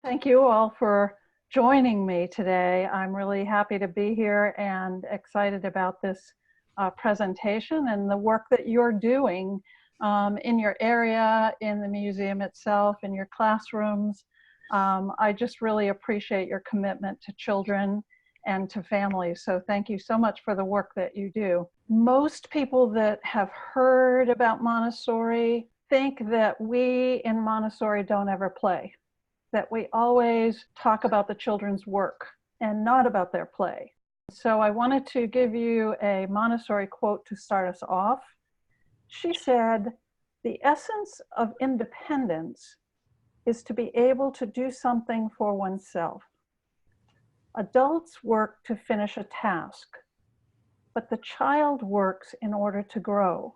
Thank you all for joining me today. I'm really happy to be here and excited about this presentation and the work that you're doing in your area, in the museum itself, in your classrooms. I just really appreciate your commitment to children and to families. So thank you so much for the work that you do. Most people that have heard about Montessori think that we in Montessori don't ever play, that we always talk about the children's work and not about their play. So I wanted to give you a Montessori quote to start us off. She said, "The essence of independence is to be able to do something for oneself. Adults work to finish a task, but the child works in order to grow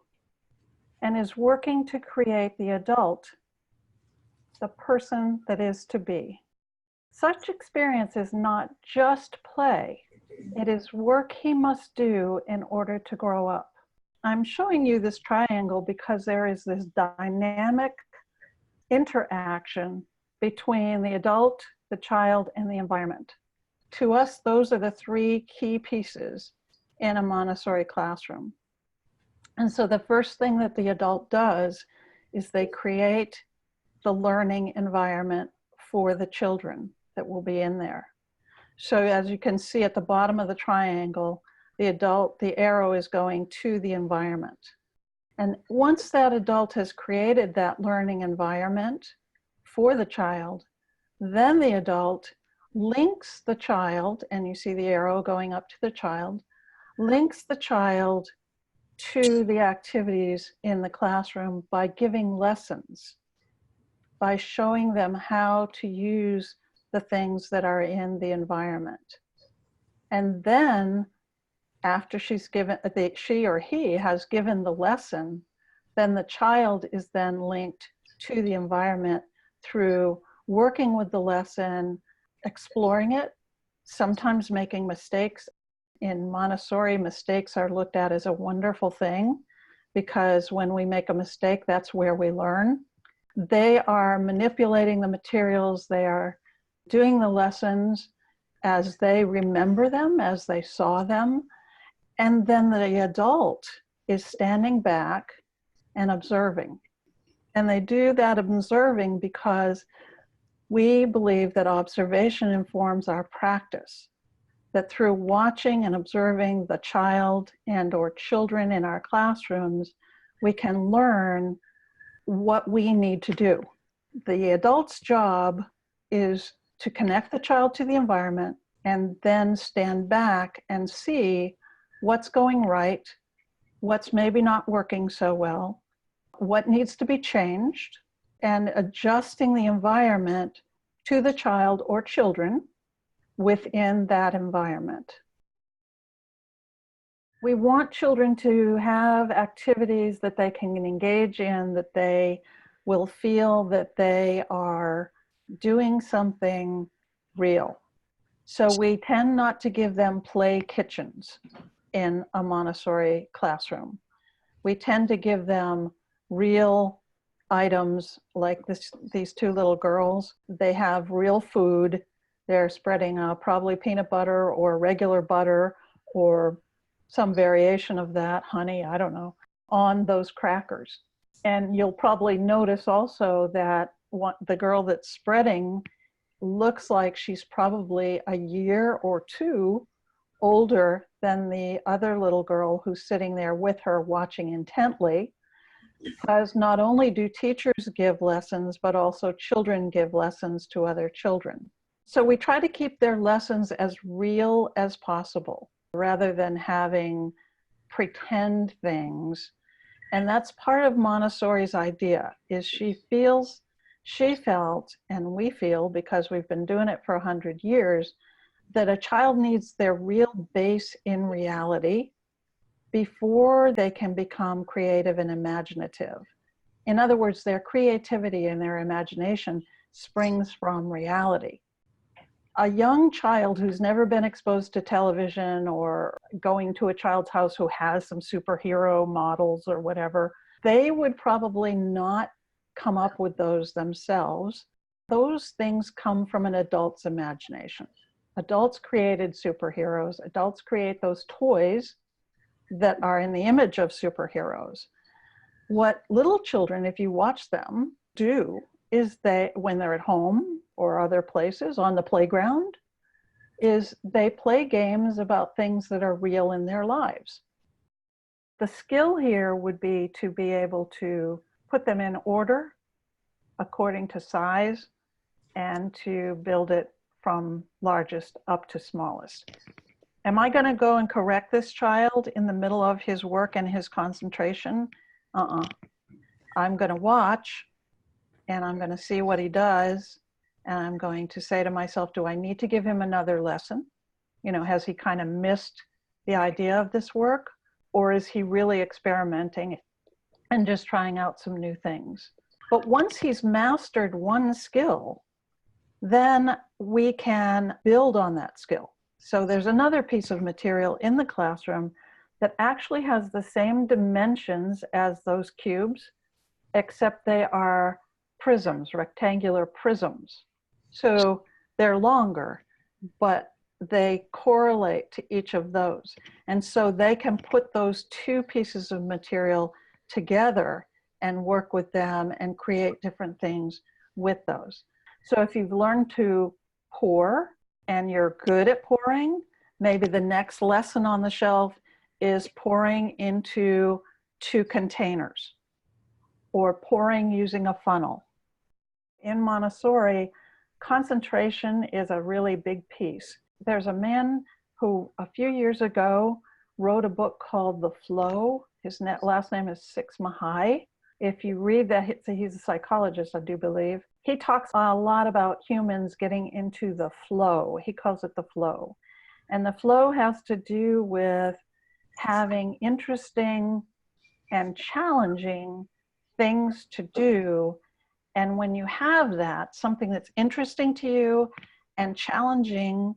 and is working to create the adult, the person that is to be. Such experience is not just play, it is work he must do in order to grow up." I'm showing you this triangle because there is this dynamic interaction between the adult, the child, and the environment. To us, those are the three key pieces in a Montessori classroom. And so the first thing that the adult does is they create the learning environment for the children that will be in there. So as you can see at the bottom of the triangle, the arrow is going to the environment. And once that adult has created that learning environment for the child, then the adult links the child, and you see the arrow going up to the child, links the child to the activities in the classroom by giving lessons, by showing them how to use the things that are in the environment. And then after she or he has given the lesson, then the child is then linked to the environment through working with the lesson, exploring it, sometimes making mistakes. In Montessori, mistakes are looked at as a wonderful thing because when we make a mistake, that's where we learn. They are manipulating the materials, they are doing the lessons as they remember them, as they saw them, and then the adult is standing back and observing. And they do that observing because we believe that observation informs our practice, that through watching and observing the child and or children in our classrooms, we can learn what we need to do. The adult's job is to connect the child to the environment and then stand back and see what's going right, what's maybe not working so well, what needs to be changed, and adjusting the environment to the child or children within that environment. We want children to have activities that they can engage in, that they will feel that they are doing something real. So we tend not to give them play kitchens in a Montessori classroom. We tend to give them real items like these two little girls. They have real food. They're spreading probably peanut butter or regular butter or some variation of that, honey, I don't know, on those crackers. And you'll probably notice also that the girl that's spreading looks like she's probably a year or two older than the other little girl who's sitting there with her watching intently, because not only do teachers give lessons, but also children give lessons to other children. So we try to keep their lessons as real as possible, rather than having pretend things. And that's part of Montessori's idea, is she felt, and we feel because we've been doing it for 100 years, that a child needs their real base in reality before they can become creative and imaginative. In other words, their creativity and their imagination springs from reality. A young child who's never been exposed to television or going to a child's house who has some superhero models or whatever, they would probably not come up with those themselves. Those things come from an adult's imagination. Adults created superheroes. Adults create those toys that are in the image of superheroes. What little children, if you watch them, do is they, when they're at home or other places on the playground, is they play games about things that are real in their lives. The skill here would be to be able to put them in order according to size and to build it from largest up to smallest. Am I going to go and correct this child in the middle of his work and his concentration? I'm going to watch, and I'm going to see what he does, and I'm going to say to myself, do I need to give him another lesson? You know, has he kind of missed the idea of this work, or is he really experimenting and just trying out some new things? But once he's mastered one skill, then we can build on that skill. So there's another piece of material in the classroom that actually has the same dimensions as those cubes, except they are prisms, rectangular prisms. So they're longer, but they correlate to each of those. And so they can put those two pieces of material together and work with them and create different things with those. So if you've learned to pour and you're good at pouring, maybe the next lesson on the shelf is pouring into 2 containers or pouring using a funnel. In Montessori, concentration is a really big piece. There's a man who a few years ago wrote a book called The Flow. His last name is Csikszentmihalyi. If you read that, he's a psychologist, I do believe. He talks a lot about humans getting into the flow. He calls it the flow. And the flow has to do with having interesting and challenging things to do. And when you have that, something that's interesting to you and challenging,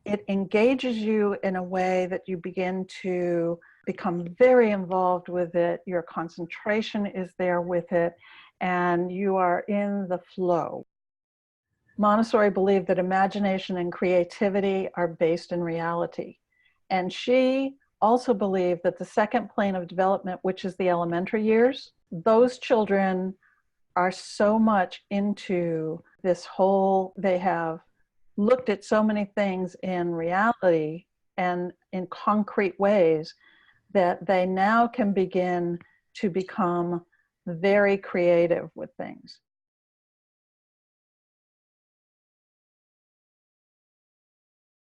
it engages you in a way that you begin to become very involved with it. Your concentration is there with it, and you are in the flow. Montessori believed that imagination and creativity are based in reality. And she also believed that the second plane of development, which is the elementary years, those children are so much into this whole, they have looked at so many things in reality and in concrete ways that they now can begin to become very creative with things.